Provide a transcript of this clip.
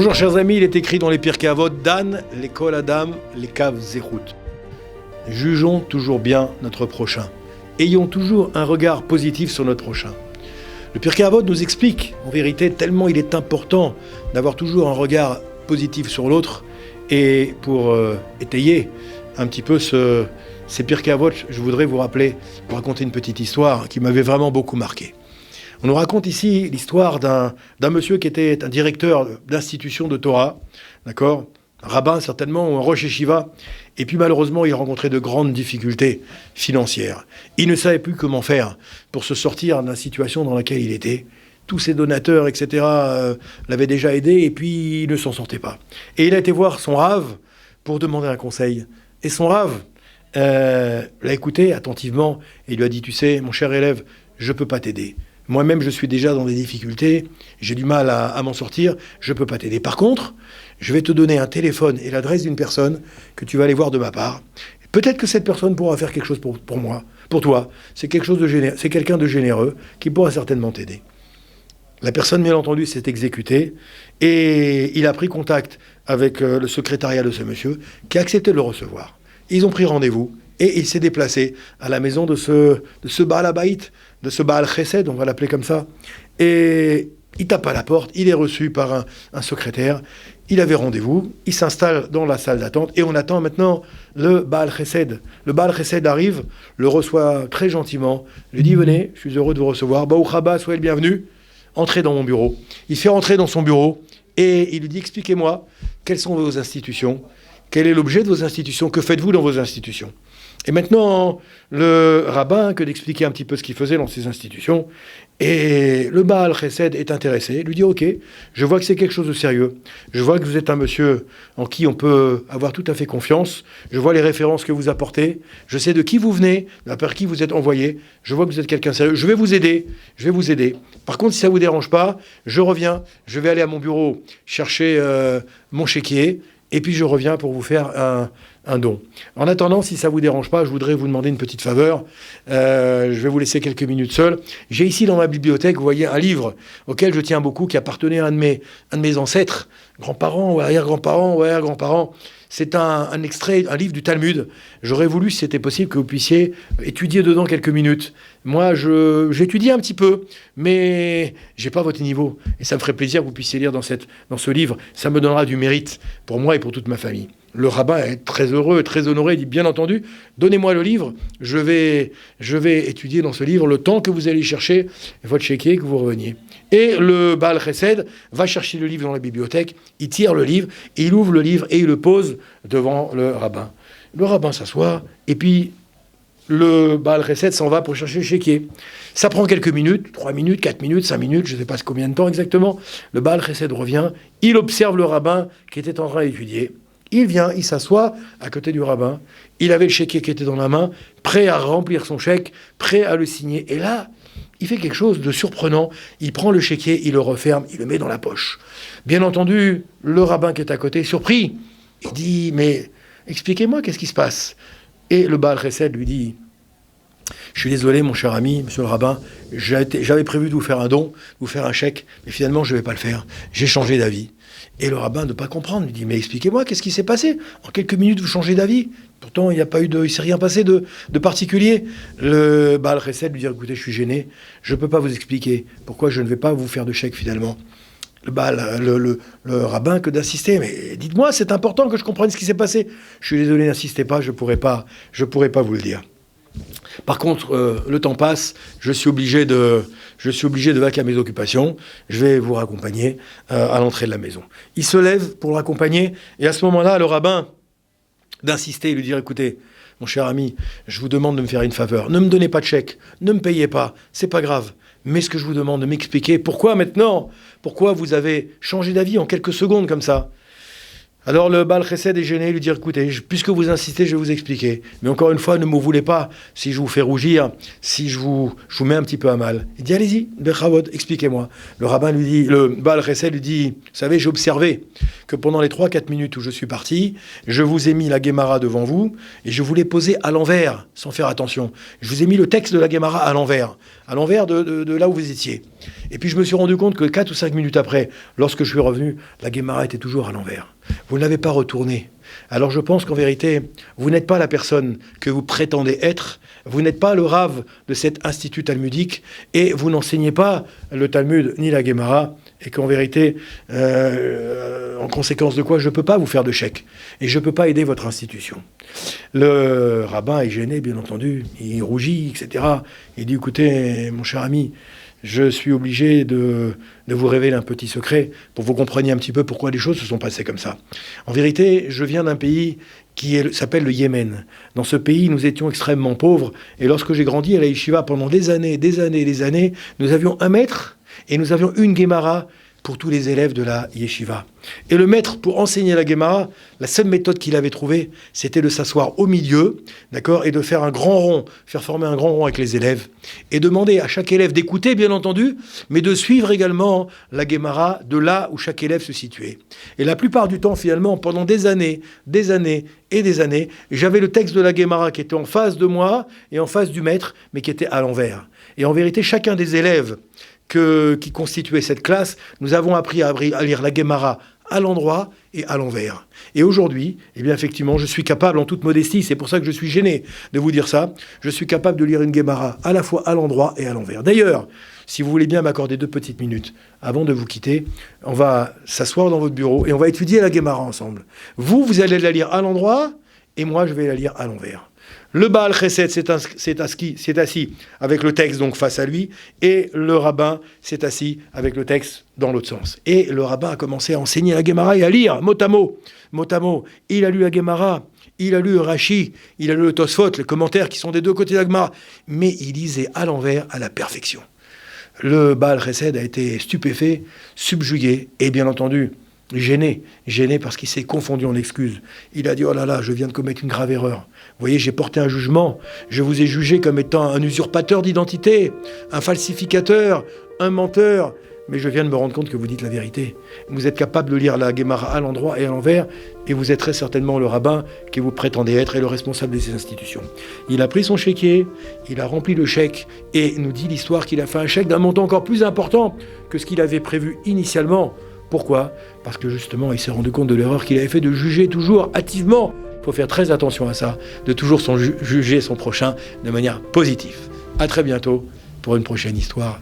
Bonjour chers amis, il est écrit dans les Pirkei Avot, Dan, l'école Adam, les caves Zérout. Jugeons toujours bien notre prochain. Ayons toujours un regard positif sur notre prochain. Le Pirkei Avot nous explique, en vérité, tellement il est important d'avoir toujours un regard positif sur l'autre. Et pour étayer un petit peu ces Pirkei Avot, je voudrais vous raconter une petite histoire qui m'avait vraiment beaucoup marqué. On nous raconte ici l'histoire d'un monsieur qui était un directeur d'institution de Torah, d'accord, un rabbin certainement, ou un rosh yeshiva, et puis malheureusement il rencontrait de grandes difficultés financières. Il ne savait plus comment faire pour se sortir de la situation dans laquelle il était. Tous ses donateurs, etc., l'avaient déjà aidé, et puis il ne s'en sortait pas. Et il a été voir son Rav pour demander un conseil. Et son Rav l'a écouté attentivement, et lui a dit, tu sais, mon cher élève, je ne peux pas t'aider. Moi-même, je suis déjà dans des difficultés, j'ai du mal à m'en sortir, je ne peux pas t'aider. Par contre, je vais te donner un téléphone et l'adresse d'une personne que tu vas aller voir de ma part. Peut-être que cette personne pourra faire quelque chose pour moi, pour toi. C'est c'est quelqu'un de généreux qui pourra certainement t'aider. La personne, bien entendu, s'est exécutée et il a pris contact avec le secrétariat de ce monsieur qui a accepté de le recevoir. Ils ont pris rendez-vous. Et il s'est déplacé à la maison de ce Baal Habayit, de ce Baal Chesed, on va l'appeler comme ça. Et il tape à la porte, il est reçu par un secrétaire. Il avait rendez-vous, il s'installe dans la salle d'attente et on attend maintenant le Baal Chesed. Le Baal Chesed arrive, le reçoit très gentiment, lui dit « Venez, je suis heureux de vous recevoir. Baruch haba, soyez le bienvenu. Entrez dans mon bureau. » Il fait rentrer dans son bureau et il lui dit « Expliquez-moi, quelles sont vos institutions ? Quel est l'objet de vos institutions ? Que faites-vous dans vos institutions ?» Et maintenant, le rabbin, que d'expliquer un petit peu ce qu'il faisait dans ces institutions, et le Baal Chesed est intéressé, il lui dit « Ok, je vois que c'est quelque chose de sérieux, je vois que vous êtes un monsieur en qui on peut avoir tout à fait confiance, je vois les références que vous apportez, je sais de qui vous venez, par qui vous êtes envoyé, je vois que vous êtes quelqu'un de sérieux, je vais vous aider. Par contre, si ça ne vous dérange pas, je reviens, je vais aller à mon bureau chercher mon chéquier, et puis je reviens pour vous faire un don. En attendant, si ça ne vous dérange pas, je voudrais vous demander une petite faveur. Je vais vous laisser quelques minutes seul. J'ai ici dans ma bibliothèque, vous voyez, un livre auquel je tiens beaucoup, qui appartenait à un de mes ancêtres, grands-parents ou arrière-grands-parents. C'est un extrait, un livre du Talmud. J'aurais voulu, si c'était possible, que vous puissiez étudier dedans quelques minutes. Moi, j'étudie un petit peu, mais j'ai pas votre niveau. Et ça me ferait plaisir que vous puissiez lire dans ce livre. Ça me donnera du mérite pour moi et pour toute ma famille. Le rabbin est très heureux et très honoré. Il dit, bien entendu, donnez-moi le livre. Je vais étudier dans ce livre le temps que vous allez chercher votre chéquier, que vous reveniez. Et le Baal Chesed va chercher le livre dans la bibliothèque. Il tire le livre, et il ouvre le livre et il le pose devant le rabbin. Le rabbin s'assoit et puis le Baal Chesed s'en va pour chercher le chéquier. Ça prend quelques minutes, 3 minutes, 4 minutes, 5 minutes, je ne sais pas combien de temps exactement. Le Baal Chesed revient, il observe le rabbin qui était en train d'étudier. Il vient, il s'assoit à côté du rabbin. Il avait le chéquier qui était dans la main, prêt à remplir son chèque, prêt à le signer. Et là, il fait quelque chose de surprenant. Il prend le chéquier, il le referme, il le met dans la poche. Bien entendu, le rabbin qui est à côté, surpris, il dit « Mais expliquez-moi, qu'est-ce qui se passe ?» Et le Baal Chesed lui dit « Je suis désolé, mon cher ami, monsieur le rabbin, j'avais prévu de vous faire un don, de vous faire un chèque, mais finalement, je ne vais pas le faire. J'ai changé d'avis. » Et le rabbin, ne pas comprendre, lui dit « Mais expliquez-moi, qu'est-ce qui s'est passé ? En quelques minutes, vous changez d'avis. Pourtant, il ne s'est rien passé de particulier. » Le Baal Chesed lui dit « Écoutez, je suis gêné, je ne peux pas vous expliquer pourquoi je ne vais pas vous faire de chèque finalement. » Le rabbin que d'insister. « Mais dites-moi, c'est important que je comprenne ce qui s'est passé. » « Je suis désolé, n'insistez pas, je pourrais pas vous le dire. » Par contre, le temps passe, je suis obligé de vaquer à mes occupations, je vais vous raccompagner à l'entrée de la maison. Il se lève pour l'accompagner, et à ce moment-là, le rabbin d'insister et lui dire « Écoutez, mon cher ami, je vous demande de me faire une faveur, ne me donnez pas de chèque, ne me payez pas, c'est pas grave, mais ce que je vous demande de m'expliquer, pourquoi maintenant ? Pourquoi vous avez changé d'avis en quelques secondes comme ça ?» Alors le Baal Chesed est gêné, lui dire « Écoutez, puisque vous insistez, je vais vous expliquer. Mais encore une fois, ne me voulez pas si je vous fais rougir, si je vous mets un petit peu à mal. » Il dit « Allez-y, Bechavod, expliquez-moi. » Le Baal Chesed lui dit « Vous savez, j'ai observé que pendant les 3-4 minutes où je suis parti, je vous ai mis la Guémara devant vous et je vous l'ai posée à l'envers, sans faire attention. Je vous ai mis le texte de la Guémara à l'envers de là où vous étiez. Et puis je me suis rendu compte que 4 ou 5 minutes après, lorsque je suis revenu, la Guémara était toujours à l'envers. Vous ne l'avez pas retournée. Alors je pense qu'en vérité, vous n'êtes pas la personne que vous prétendez être, vous n'êtes pas le rave de cet institut talmudique, et vous n'enseignez pas le Talmud ni la Guémara, et qu'en vérité, en conséquence de quoi, je ne peux pas vous faire de chèque, et je ne peux pas aider votre institution. Le rabbin est gêné, bien entendu, il rougit, etc. Il dit, écoutez, mon cher ami, je suis obligé de vous révéler un petit secret pour que vous compreniez un petit peu pourquoi les choses se sont passées comme ça. En vérité, je viens d'un pays qui s'appelle le Yémen. Dans ce pays, nous étions extrêmement pauvres. Et lorsque j'ai grandi à la yeshiva pendant des années, nous avions un maître et nous avions une Guémara pour tous les élèves de la yeshiva. Et le maître, pour enseigner la Guémara, la seule méthode qu'il avait trouvée, c'était de s'asseoir au milieu, d'accord, et de faire un grand rond, faire former un grand rond avec les élèves, et demander à chaque élève d'écouter, bien entendu, mais de suivre également la Guémara de là où chaque élève se situait. Et la plupart du temps, finalement, pendant des années, j'avais le texte de la Guémara qui était en face de moi et en face du maître, mais qui était à l'envers. Et en vérité, chacun des élèves qui constituait cette classe, nous avons appris à lire la Guémara à l'endroit et à l'envers. Et aujourd'hui, eh bien effectivement, je suis capable, en toute modestie, c'est pour ça que je suis gêné de vous dire ça, je suis capable de lire une Guémara à la fois à l'endroit et à l'envers. D'ailleurs, si vous voulez bien m'accorder 2 petites minutes avant de vous quitter, on va s'asseoir dans votre bureau et on va étudier la Guémara ensemble. Vous allez la lire à l'endroit et moi, je vais la lire à l'envers. Le Baal Chesed s'est assis avec le texte donc face à lui, et le rabbin s'est assis avec le texte dans l'autre sens. Et le rabbin a commencé à enseigner la Guémara et à lire mot à mot. Il a lu la Guémara, il a lu Rashi, il a lu le Tosfot, les commentaires qui sont des 2 côtés de la Guémara, mais il lisait à l'envers à la perfection. Le Baal Chesed a été stupéfait, subjugué, et bien entendu, gêné parce qu'il s'est confondu en excuses. Il a dit, oh là là, je viens de commettre une grave erreur. Vous voyez, j'ai porté un jugement. Je vous ai jugé comme étant un usurpateur d'identité, un falsificateur, un menteur. Mais je viens de me rendre compte que vous dites la vérité. Vous êtes capable de lire la Guémara à l'endroit et à l'envers, et vous êtes très certainement le rabbin que vous prétendez être et le responsable de ces institutions. Il a pris son chéquier, il a rempli le chèque, et nous dit l'histoire qu'il a fait un chèque d'un montant encore plus important que ce qu'il avait prévu initialement. Pourquoi ? Parce que justement, il s'est rendu compte de l'erreur qu'il avait fait de juger toujours hâtivement. Il faut faire très attention à ça, de toujours juger son prochain de manière positive. À très bientôt pour une prochaine histoire.